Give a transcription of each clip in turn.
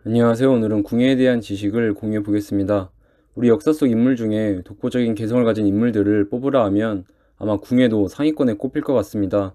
안녕하세요. 오늘은 궁예에 대한 지식을 공유해 보겠습니다. 우리 역사 속 인물 중에 독보적인 개성을 가진 인물들을 뽑으라 하면 아마 궁예도 상위권에 꼽힐 것 같습니다.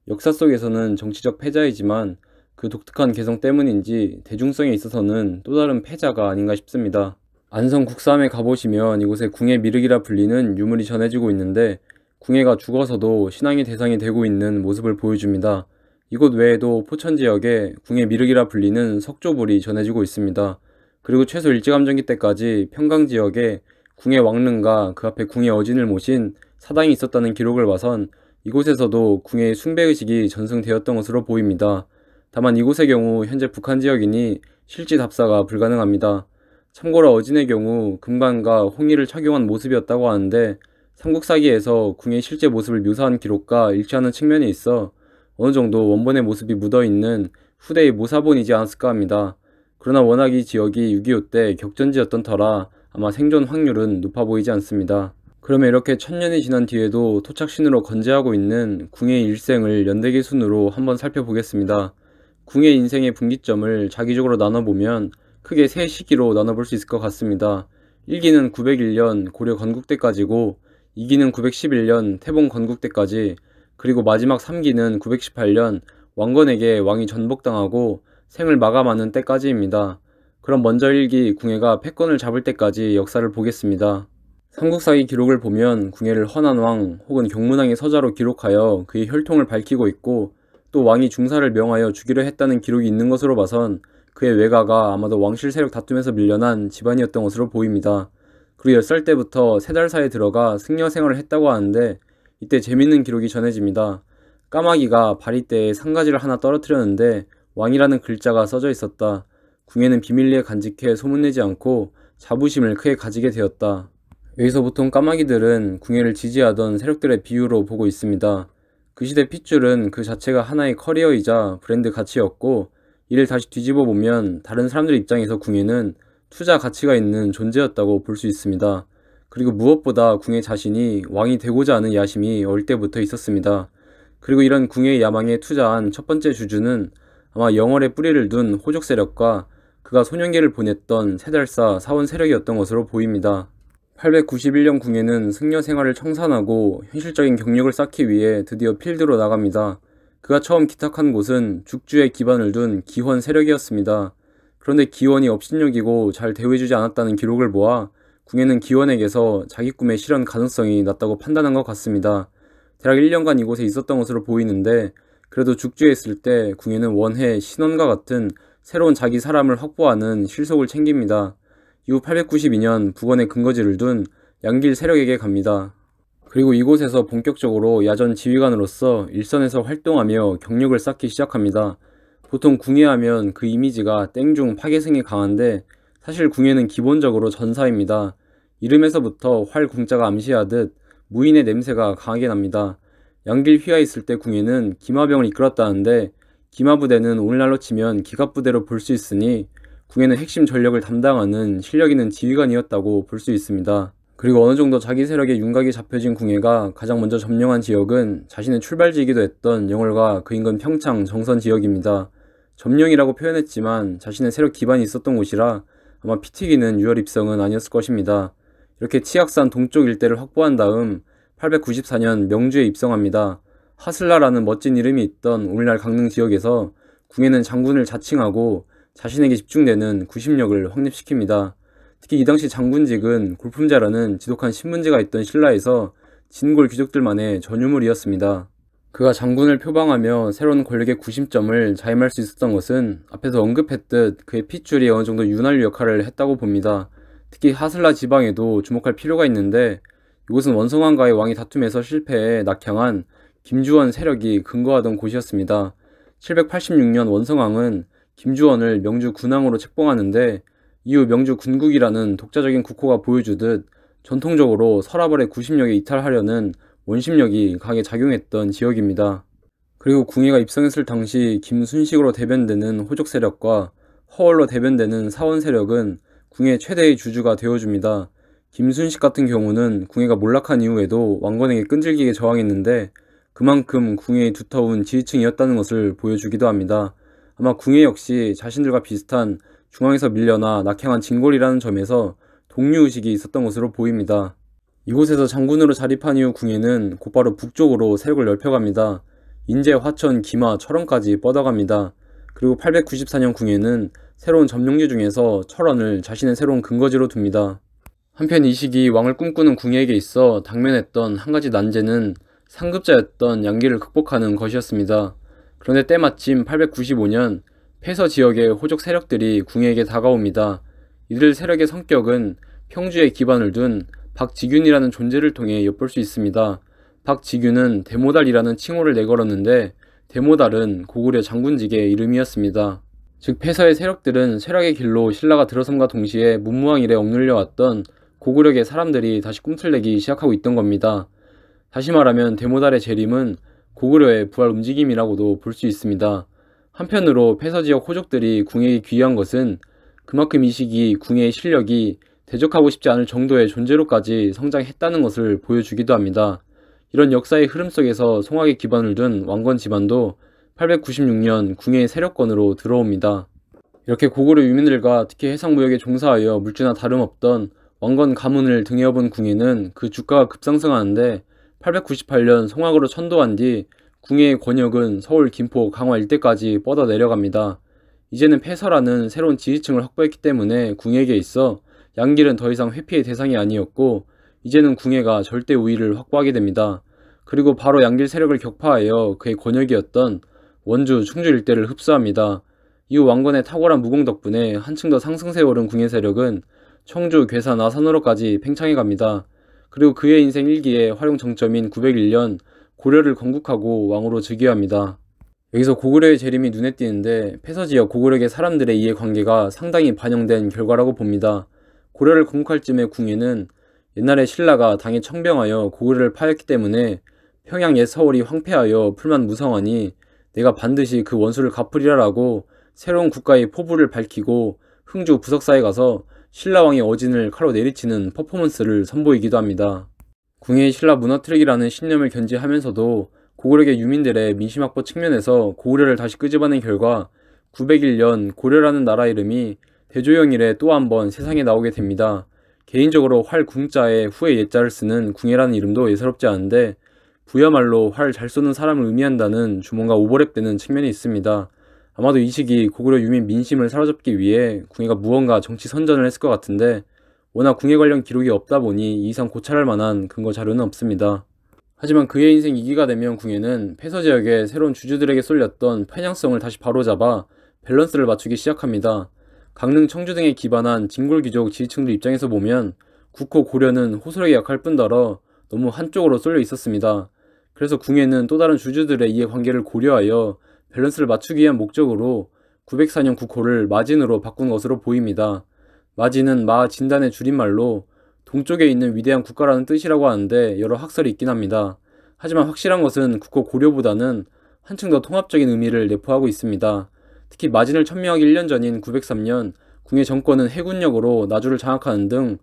역사 속에서는 정치적 패자이지만 그 독특한 개성 때문인지 대중성에 있어서는 또 다른 패자가 아닌가 싶습니다. 안성 국사함에 가보시면 이곳에 궁예 미륵이라 불리는 유물이 전해지고 있는데 궁예가 죽어서도 신앙의 대상이 되고 있는 모습을 보여줍니다. 이곳 외에도 포천 지역에 궁예 미륵이라 불리는 석조불이 전해지고 있습니다. 그리고 최소 일제감정기 때까지 평강 지역에 궁예 왕릉과 그 앞에 궁예 어진을 모신 사당이 있었다는 기록을 봐선 이곳에서도 궁예의 숭배의식이 전승되었던 것으로 보입니다. 다만 이곳의 경우 현재 북한 지역이니 실지 답사가 불가능합니다. 참고로 어진의 경우 금관과 홍의를 착용한 모습이었다고 하는데 삼국사기에서 궁예의 실제 모습을 묘사한 기록과 일치하는 측면이 있어 어느 정도 원본의 모습이 묻어있는 후대의 모사본이지 않았을까 합니다. 그러나 워낙 이 지역이 6.25 때 격전지였던 터라 아마 생존 확률은 높아 보이지 않습니다. 그러면 이렇게 1000년이 지난 뒤에도 토착신으로 건재하고 있는 궁예의 일생을 연대기 순으로 한번 살펴보겠습니다. 궁예의 인생의 분기점을 자기적으로 나눠보면 크게 세 시기로 나눠볼 수 있을 것 같습니다. 1기는 901년 고려 건국때까지고 2기는 911년 태봉 건국때까지, 그리고 마지막 3기는 918년 왕건에게 왕이 전복당하고 생을 마감하는 때까지입니다. 그럼 먼저 1기 궁예가 패권을 잡을 때까지 역사를 보겠습니다. 삼국사기 기록을 보면 궁예를 헌안왕 혹은 경문왕의 서자로 기록하여 그의 혈통을 밝히고 있고, 또 왕이 중사를 명하여 주기로 했다는 기록이 있는 것으로 봐선 그의 외가가 아마도 왕실 세력 다툼에서 밀려난 집안이었던 것으로 보입니다. 그리고 10살 때부터 세달사에 들어가 승려 생활을 했다고 하는데 이때 재밌는 기록이 전해집니다. 까마귀가 바리떼에 상가지를 하나 떨어뜨렸는데 왕이라는 글자가 써져 있었다. 궁예는 비밀리에 간직해 소문내지 않고 자부심을 크게 가지게 되었다. 여기서 보통 까마귀들은 궁예를 지지하던 세력들의 비유로 보고 있습니다. 그 시대 핏줄은 그 자체가 하나의 커리어이자 브랜드 가치였고, 이를 다시 뒤집어 보면 다른 사람들 입장에서 궁예는 투자 가치가 있는 존재였다고 볼 수 있습니다. 그리고 무엇보다 궁예 자신이 왕이 되고자 하는 야심이 어릴 때부터 있었습니다. 그리고 이런 궁예의 야망에 투자한 첫 번째 주주는 아마 영월에 뿌리를 둔 호족 세력과 그가 소년기를 보냈던 세달사 사원 세력이었던 것으로 보입니다. 891년 궁예는 승려 생활을 청산하고 현실적인 경력을 쌓기 위해 드디어 필드로 나갑니다. 그가 처음 기탁한 곳은 죽주에 기반을 둔 기원 세력이었습니다. 그런데 기원이 업신여기고 잘 대우해주지 않았다는 기록을 보아 궁예는 기원에게서 자기 꿈의 실현 가능성이 낮다고 판단한 것 같습니다. 대략 1년간 이곳에 있었던 것으로 보이는데, 그래도 죽주에 있을 때 궁예는 원해 신원과 같은 새로운 자기 사람을 확보하는 실속을 챙깁니다. 이후 892년 북원에 근거지를 둔 양길 세력에게 갑니다. 그리고 이곳에서 본격적으로 야전 지휘관으로서 일선에서 활동하며 경력을 쌓기 시작합니다. 보통 궁예하면 그 이미지가 땡중 파괴성이 강한데 사실 궁예는 기본적으로 전사입니다. 이름에서부터 활 궁자가 암시하듯 무인의 냄새가 강하게 납니다. 양길 휘하에 있을 때 궁예는 기마병을 이끌었다는데 기마부대는 오늘날로 치면 기갑부대로 볼 수 있으니 궁예는 핵심 전력을 담당하는 실력 있는 지휘관이었다고 볼 수 있습니다. 그리고 어느 정도 자기 세력의 윤곽이 잡혀진 궁예가 가장 먼저 점령한 지역은 자신의 출발지이기도 했던 영월과 그 인근 평창 정선 지역입니다. 점령이라고 표현했지만 자신의 세력 기반이 있었던 곳이라 아마 피 튀기는 유혈 입성은 아니었을 것입니다. 이렇게 치악산 동쪽 일대를 확보한 다음 894년 명주에 입성합니다. 하슬라라는 멋진 이름이 있던 오늘날 강릉 지역에서 궁예는 장군을 자칭하고 자신에게 집중되는 구심력을 확립시킵니다. 특히 이 당시 장군직은 골품자라는 지독한 신문지가 있던 신라에서 진골 귀족들만의 전유물이었습니다. 그가 장군을 표방하며 새로운 권력의 구심점을 자임할 수 있었던 것은 앞에서 언급했듯 그의 핏줄이 어느 정도 윤활유 역할을 했다고 봅니다. 특히 하슬라 지방에도 주목할 필요가 있는데 이곳은 원성왕과의 왕이 다툼에서 실패해 낙향한 김주원 세력이 근거하던 곳이었습니다. 786년 원성왕은 김주원을 명주 군왕으로 책봉하는데 이후 명주 군국이라는 독자적인 국호가 보여주듯 전통적으로 서라벌의 구심력에 이탈하려는 원심력이 강하게 작용했던 지역입니다. 그리고 궁예가 입성했을 당시 김순식으로 대변되는 호족 세력과 허월로 대변되는 사원 세력은 궁예 최대의 주주가 되어줍니다. 김순식 같은 경우는 궁예가 몰락한 이후에도 왕건에게 끈질기게 저항했는데 그만큼 궁예의 두터운 지휘층이었다는 것을 보여주기도 합니다. 아마 궁예 역시 자신들과 비슷한 중앙에서 밀려나 낙향한 진골이라는 점에서 동류의식이 있었던 것으로 보입니다. 이곳에서 장군으로 자립한 이후 궁예는 곧바로 북쪽으로 세력을 넓혀갑니다. 인제, 화천, 기마, 철원까지 뻗어갑니다. 그리고 894년 궁예는 새로운 점령지 중에서 철원을 자신의 새로운 근거지로 둡니다. 한편 이 시기 왕을 꿈꾸는 궁예에게 있어 당면했던 한 가지 난제는 상급자였던 양기를 극복하는 것이었습니다. 그런데 때마침 895년 패서 지역의 호족 세력들이 궁예에게 다가옵니다. 이들 세력의 성격은 평주에 기반을 둔 박지균이라는 존재를 통해 엿볼 수 있습니다. 박지균은 대모달이라는 칭호를 내걸었는데 대모달은 고구려 장군직의 이름이었습니다. 즉 패서의 세력들은 쇠락의 길로 신라가 들어섬과 동시에 문무왕 일에 억눌려왔던 고구려의 사람들이 다시 꿈틀대기 시작하고 있던 겁니다. 다시 말하면 대모달의 재림은 고구려의 부활 움직임이라고도 볼 수 있습니다. 한편으로 패서지역 호족들이 궁예에 귀의한 것은 그만큼 이 시기 궁예의 실력이 대적하고 싶지 않을 정도의 존재로까지 성장했다는 것을 보여주기도 합니다. 이런 역사의 흐름 속에서 송악에 기반을 둔 왕건 집안도 896년 궁예의 세력권으로 들어옵니다. 이렇게 고구려 유민들과 특히 해상무역에 종사하여 물주나 다름없던 왕건 가문을 등에 업은 궁예는 그 주가가 급상승하는데 898년 송악으로 천도한 뒤 궁예의 권역은 서울, 김포, 강화 일대까지 뻗어 내려갑니다. 이제는 패서라는 새로운 지지층을 확보했기 때문에 궁예에게 있어 양길은 더 이상 회피의 대상이 아니었고 이제는 궁예가 절대 우위를 확보하게 됩니다. 그리고 바로 양길 세력을 격파하여 그의 권역이었던 원주, 충주 일대를 흡수합니다. 이후 왕건의 탁월한 무공 덕분에 한층 더 상승세에 오른 궁예 세력은 청주, 괴산, 아산으로까지 팽창해 갑니다. 그리고 그의 인생 1기의 활용 정점인 901년 고려를 건국하고 왕으로 즉위합니다. 여기서 고구려의 재림이 눈에 띄는데 패서지역 고구려계 사람들의 이해관계가 상당히 반영된 결과라고 봅니다. 고려를 건국할 즈음의 궁예는 옛날에 신라가 당에 청병하여 고구려를 파였기 때문에 평양 옛 서울이 황폐하여 풀만 무성하니 내가 반드시 그 원수를 갚으리라라고 새로운 국가의 포부를 밝히고 흥주 부석사에 가서 신라왕의 어진을 칼로 내리치는 퍼포먼스를 선보이기도 합니다. 궁예의 신라 무너뜨리기라는 신념을 견지하면서도 고구려계 유민들의 민심 확보 측면에서 고구려를 다시 끄집어낸 결과 901년 고려라는 나라 이름이 대조영 이래 또 한 번 세상에 나오게 됩니다. 개인적으로 활 궁자에 후에 예자를 쓰는 궁예라는 이름도 예사롭지 않은데 부야말로 활 잘 쏘는 사람을 의미한다는 주문과 오버랩되는 측면이 있습니다. 아마도 이 시기 고구려 유민 민심을 사로잡기 위해 궁예가 무언가 정치 선전을 했을 것 같은데 워낙 궁예 관련 기록이 없다 보니 이 이상 고찰할 만한 근거 자료는 없습니다. 하지만 그의 인생 2기가 되면 궁예는 패서 지역의 새로운 주주들에게 쏠렸던 편향성을 다시 바로잡아 밸런스를 맞추기 시작합니다. 강릉, 청주 등에 기반한 진골귀족 지지층들 입장에서 보면 국호 고려는 호소력이 약할 뿐더러 너무 한쪽으로 쏠려 있었습니다. 그래서 궁예는 또 다른 주주들의 이해관계를 고려하여 밸런스를 맞추기 위한 목적으로 904년 국호를 마진으로 바꾼 것으로 보입니다. 마진은 마 진단의 줄임말로 동쪽에 있는 위대한 국가라는 뜻이라고 하는데 여러 학설이 있긴 합니다. 하지만 확실한 것은 국호 고려보다는 한층 더 통합적인 의미를 내포하고 있습니다. 특히 마진을 천명하기 1년 전인 903년 궁예 정권은 해군력으로 나주를 장악하는 등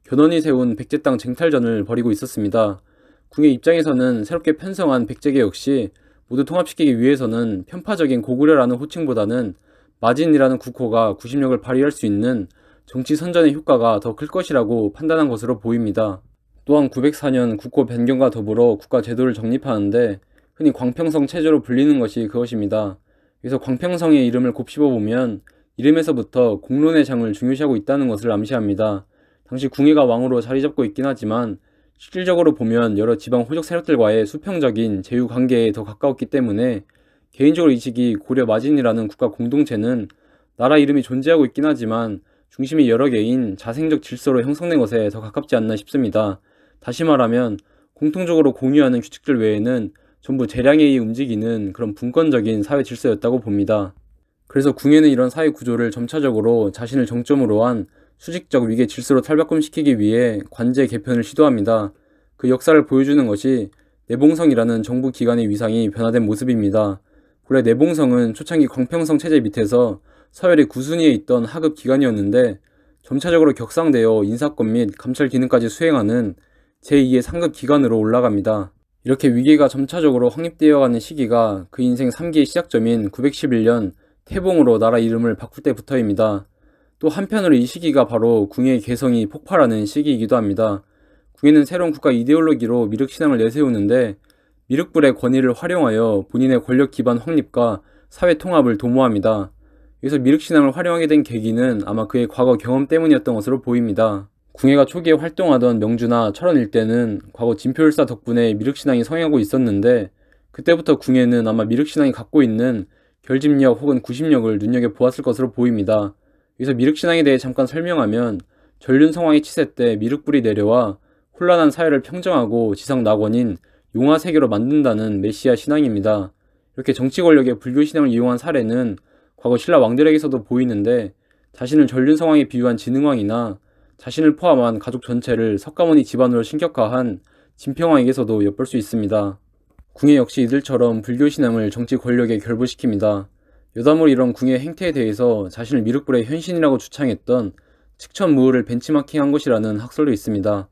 견훤이 세운 백제 땅 쟁탈전을 벌이고 있었습니다. 궁예 입장에서는 새롭게 편성한 백제계 역시 모두 통합시키기 위해서는 편파적인 고구려라는 호칭보다는 마진이라는 국호가 구심력을 발휘할 수 있는 정치 선전의 효과가 더 클 것이라고 판단한 것으로 보입니다. 또한 904년 국호 변경과 더불어 국가 제도를 정립하는데 흔히 광평성 체제로 불리는 것이 그것입니다. 그래서 광평성의 이름을 곱씹어보면 이름에서부터 공론의 장을 중요시하고 있다는 것을 암시합니다. 당시 궁예가 왕으로 자리잡고 있긴 하지만 실질적으로 보면 여러 지방 호족 세력들과의 수평적인 제휴 관계에 더 가까웠기 때문에 개인적으로 이 시기 고려 마진이라는 국가 공동체는 나라 이름이 존재하고 있긴 하지만 중심이 여러 개인 자생적 질서로 형성된 것에 더 가깝지 않나 싶습니다. 다시 말하면 공통적으로 공유하는 규칙들 외에는 전부 재량에 의해 움직이는 그런 분권적인 사회 질서였다고 봅니다. 그래서 궁예는 이런 사회 구조를 점차적으로 자신을 정점으로 한 수직적 위계 질서로 탈바꿈시키기 위해 관제 개편을 시도합니다. 그 역사를 보여주는 것이 내봉성이라는 정부 기관의 위상이 변화된 모습입니다. 본래 내봉성은 초창기 광평성 체제 밑에서 서열의 구순위에 있던 하급 기관이었는데 점차적으로 격상되어 인사권 및 감찰 기능까지 수행하는 제2의 상급 기관으로 올라갑니다. 이렇게 위계가 점차적으로 확립되어가는 시기가 그 인생 3기의 시작점인 911년 태봉으로 나라 이름을 바꿀 때부터입니다. 또 한편으로 이 시기가 바로 궁예의 개성이 폭발하는 시기이기도 합니다. 궁예는 새로운 국가 이데올로기로 미륵신앙을 내세우는데 미륵불의 권위를 활용하여 본인의 권력 기반 확립과 사회 통합을 도모합니다. 여기서 미륵신앙을 활용하게 된 계기는 아마 그의 과거 경험 때문이었던 것으로 보입니다. 궁예가 초기에 활동하던 명주나 철원 일대는 과거 진표율사 덕분에 미륵신앙이 성행하고 있었는데 그때부터 궁예는 아마 미륵신앙이 갖고 있는 결집력 혹은 구심력을 눈여겨보았을 것으로 보입니다. 여기서 미륵신앙에 대해 잠깐 설명하면 전륜성왕의 치세 때 미륵불이 내려와 혼란한 사회를 평정하고 지상 낙원인 용화세계로 만든다는 메시아 신앙입니다. 이렇게 정치 권력의 불교 신앙을 이용한 사례는 과거 신라 왕들에게서도 보이는데 자신을 전륜성왕에 비유한 진흥왕이나 자신을 포함한 가족 전체를 석가모니 집안으로 신격화한 진평왕에게서도 엿볼 수 있습니다. 궁예 역시 이들처럼 불교 신앙을 정치 권력에 결부시킵니다. 여담으로 이런 궁예 행태에 대해서 자신을 미륵불의 현신이라고 주창했던 칙천무을을 벤치마킹한 것이라는 학설도 있습니다.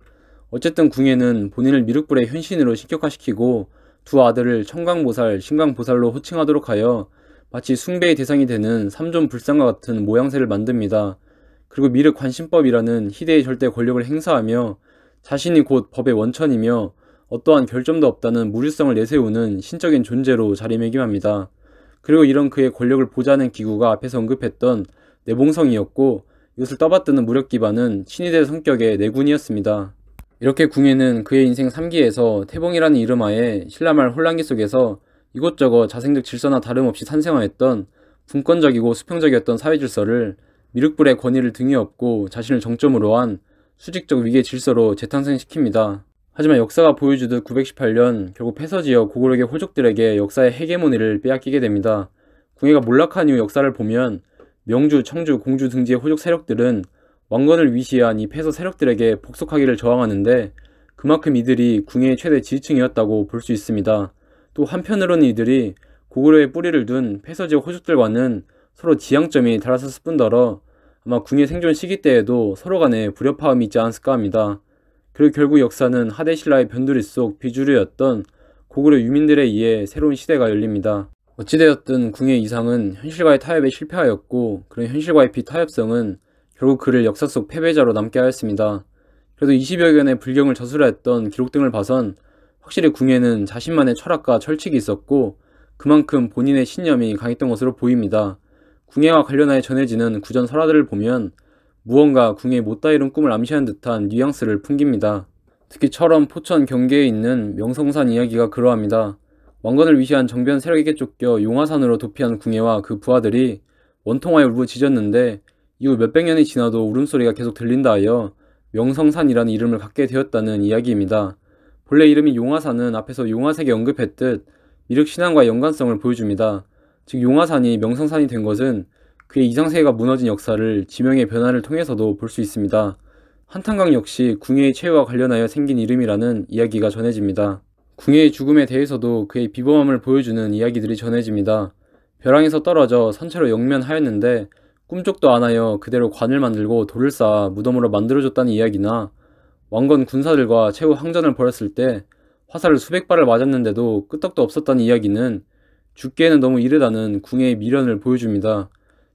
어쨌든 궁예는 본인을 미륵불의 현신으로 신격화시키고 두 아들을 청강보살, 신강보살로 호칭하도록 하여 마치 숭배의 대상이 되는 삼존불상과 같은 모양새를 만듭니다. 그리고 미륵관심법이라는 희대의 절대 권력을 행사하며 자신이 곧 법의 원천이며 어떠한 결점도 없다는 무류성을 내세우는 신적인 존재로 자리매김합니다. 그리고 이런 그의 권력을 보좌하는 기구가 앞에서 언급했던 내봉성이었고 이것을 떠받드는 무력 기반은 친위대 성격의 내군이었습니다. 이렇게 궁예는 그의 인생 3기에서 태봉이라는 이름하에 신라말 혼란기 속에서 이곳저곳 자생적 질서나 다름없이 탄생하였던 분권적이고 수평적이었던 사회질서를 미륵불의 권위를 등에 업고 자신을 정점으로 한 수직적 위계 질서로 재탄생시킵니다. 하지만 역사가 보여주듯 918년 결국 패서지어 고구려의 호족들에게 역사의 헤게모니를 빼앗기게 됩니다. 궁예가 몰락한 이후 역사를 보면 명주, 청주, 공주 등지의 호족 세력들은 왕건을 위시한 이 패서 세력들에게 복속하기를 저항하는데 그만큼 이들이 궁예의 최대 지지층이었다고 볼 수 있습니다. 또 한편으로는 이들이 고구려에 뿌리를 둔 패서지역 호족들과는 서로 지향점이 달랐을 뿐더러 아마 궁예 생존 시기 때에도 서로 간에 불협화음이 있지 않았을까 합니다. 그리고 결국 역사는 하대신라의 변두리 속 비주류였던 고구려 유민들에 의해 새로운 시대가 열립니다. 어찌되었든 궁예의 이상은 현실과의 타협에 실패하였고 그런 현실과의 비타협성은 결국 그를 역사 속 패배자로 남게 하였습니다. 그래도 20여 견의 불경을 저술했던 기록 등을 봐선 확실히 궁예는 자신만의 철학과 철칙이 있었고 그만큼 본인의 신념이 강했던 것으로 보입니다. 궁예와 관련하여 전해지는 구전 설화들을 보면 무언가 궁예의 못다 이룬 꿈을 암시하는 듯한 뉘앙스를 풍깁니다. 특히 철원, 포천, 경계에 있는 명성산 이야기가 그러합니다. 왕건을 위시한 정변 세력에게 쫓겨 용화산으로 도피한 궁예와 그 부하들이 원통하여 울부짖었는데 이후 몇백 년이 지나도 울음소리가 계속 들린다 하여 명성산이라는 이름을 갖게 되었다는 이야기입니다. 본래 이름이 용화산은 앞에서 용화색에 언급했듯 미륵신앙과 연관성을 보여줍니다. 즉 용화산이 명성산이 된 것은 그의 이상세계가 무너진 역사를 지명의 변화를 통해서도 볼 수 있습니다. 한탄강 역시 궁예의 최후와 관련하여 생긴 이름이라는 이야기가 전해집니다. 궁예의 죽음에 대해서도 그의 비범함을 보여주는 이야기들이 전해집니다. 벼랑에서 떨어져 선체로 영면하였는데 꿈쩍도 안 하여 그대로 관을 만들고 돌을 쌓아 무덤으로 만들어줬다는 이야기나 왕건 군사들과 최후 항전을 벌였을 때 화살을 수백 발을 맞았는데도 끄떡도 없었다는 이야기는 죽기에는 너무 이르다는 궁예의 미련을 보여줍니다.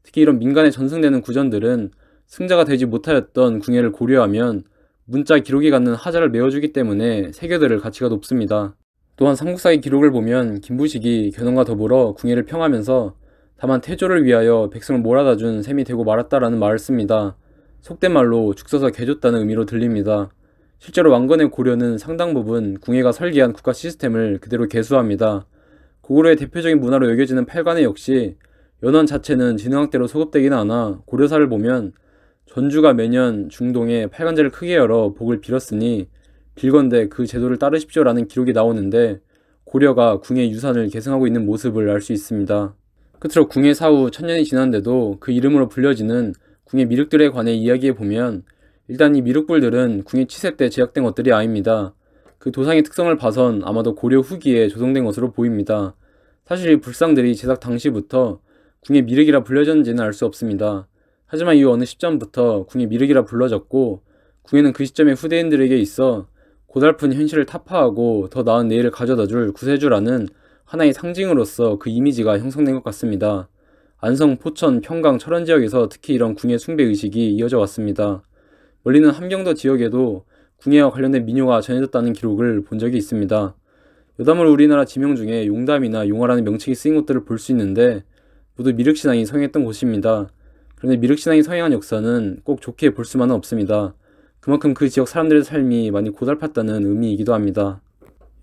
특히 이런 민간에 전승되는 구전들은 승자가 되지 못하였던 궁예를 고려하면 문자 기록이 갖는 하자를 메워주기 때문에 세계들을 가치가 높습니다. 또한 삼국사의 기록을 보면 김부식이 견훤과 더불어 궁예를 평하면서 다만 태조를 위하여 백성을 몰아다 준 셈이 되고 말았다라는 말을 씁니다. 속된 말로 죽서서 개줬다는 의미로 들립니다. 실제로 왕건의 고려는 상당 부분 궁예가 설계한 국가 시스템을 그대로 계수합니다. 고구려의 대표적인 문화로 여겨지는 팔관의 역시 연원 자체는 진흥학대로 소급되기는 않아 고려사를 보면 전주가 매년 중동에 팔관제를 크게 열어 복을 빌었으니 빌건대 그 제도를 따르십시오라는 기록이 나오는데 고려가 궁예 유산을 계승하고 있는 모습을 알 수 있습니다. 끝으로 궁예 사후 1000년이 지났는데도 그 이름으로 불려지는 궁예 미륵들에 관해 이야기해 보면 일단 이 미륵불들은 궁예 치세 때 제작된 것들이 아닙니다. 그 도상의 특성을 봐선 아마도 고려 후기에 조성된 것으로 보입니다. 사실 이 불상들이 제작 당시부터 궁예 미륵이라 불려졌는지는 알 수 없습니다. 하지만 이 어느 시점부터 궁예 미륵이라 불러졌고 궁예는 그 시점의 후대인들에게 있어 고달픈 현실을 타파하고 더 나은 내일을 가져다줄 구세주라는 하나의 상징으로서 그 이미지가 형성된 것 같습니다. 안성, 포천, 평강, 철원 지역에서 특히 이런 궁예 숭배 의식이 이어져 왔습니다. 멀리는 함경도 지역에도 궁예와 관련된 민요가 전해졌다는 기록을 본 적이 있습니다. 여담으로 우리나라 지명 중에 용담이나 용화라는 명칭이 쓰인 곳들을 볼 수 있는데 모두 미륵신앙이 성행했던 곳입니다. 그런데 미륵신앙이 성행한 역사는 꼭 좋게 볼 수만은 없습니다. 그만큼 그 지역 사람들의 삶이 많이 고달팠다는 의미이기도 합니다.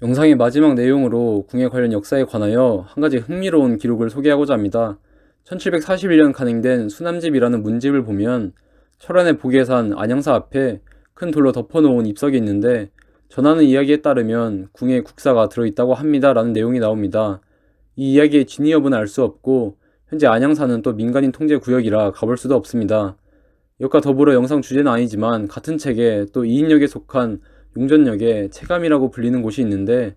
영상의 마지막 내용으로 궁예 관련 역사에 관하여 한 가지 흥미로운 기록을 소개하고자 합니다. 1741년 간행된 수남집이라는 문집을 보면 철원의 보계산 안양사 앞에 큰 돌로 덮어놓은 잎석이 있는데 전하는 이야기에 따르면 궁예 국사가 들어있다고 합니다 라는 내용이 나옵니다. 이 이야기의 진위 여부는 알 수 없고 현재 안양사는 또 민간인 통제 구역이라 가볼 수도 없습니다. 이것과 더불어 영상 주제는 아니지만 같은 책에 또 이인역에 속한 용전역에 체감이라고 불리는 곳이 있는데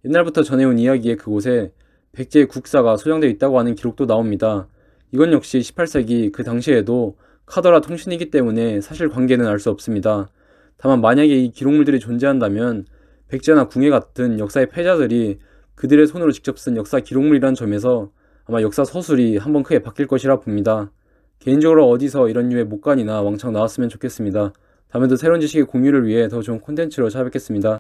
옛날부터 전해온 이야기에 그곳에 백제의 국사가 소장되어 있다고 하는 기록도 나옵니다. 이건 역시 18세기 그 당시에도 카더라 통신이기 때문에 사실관계는 알 수 없습니다. 다만 만약에 이 기록물들이 존재한다면 백제나 궁예 같은 역사의 패자들이 그들의 손으로 직접 쓴 역사 기록물이라는 점에서 아마 역사 서술이 한번 크게 바뀔 것이라 봅니다. 개인적으로 어디서 이런 류의 목간이나 왕창 나왔으면 좋겠습니다. 다음에도 새로운 지식의 공유를 위해 더 좋은 콘텐츠로 찾아뵙겠습니다.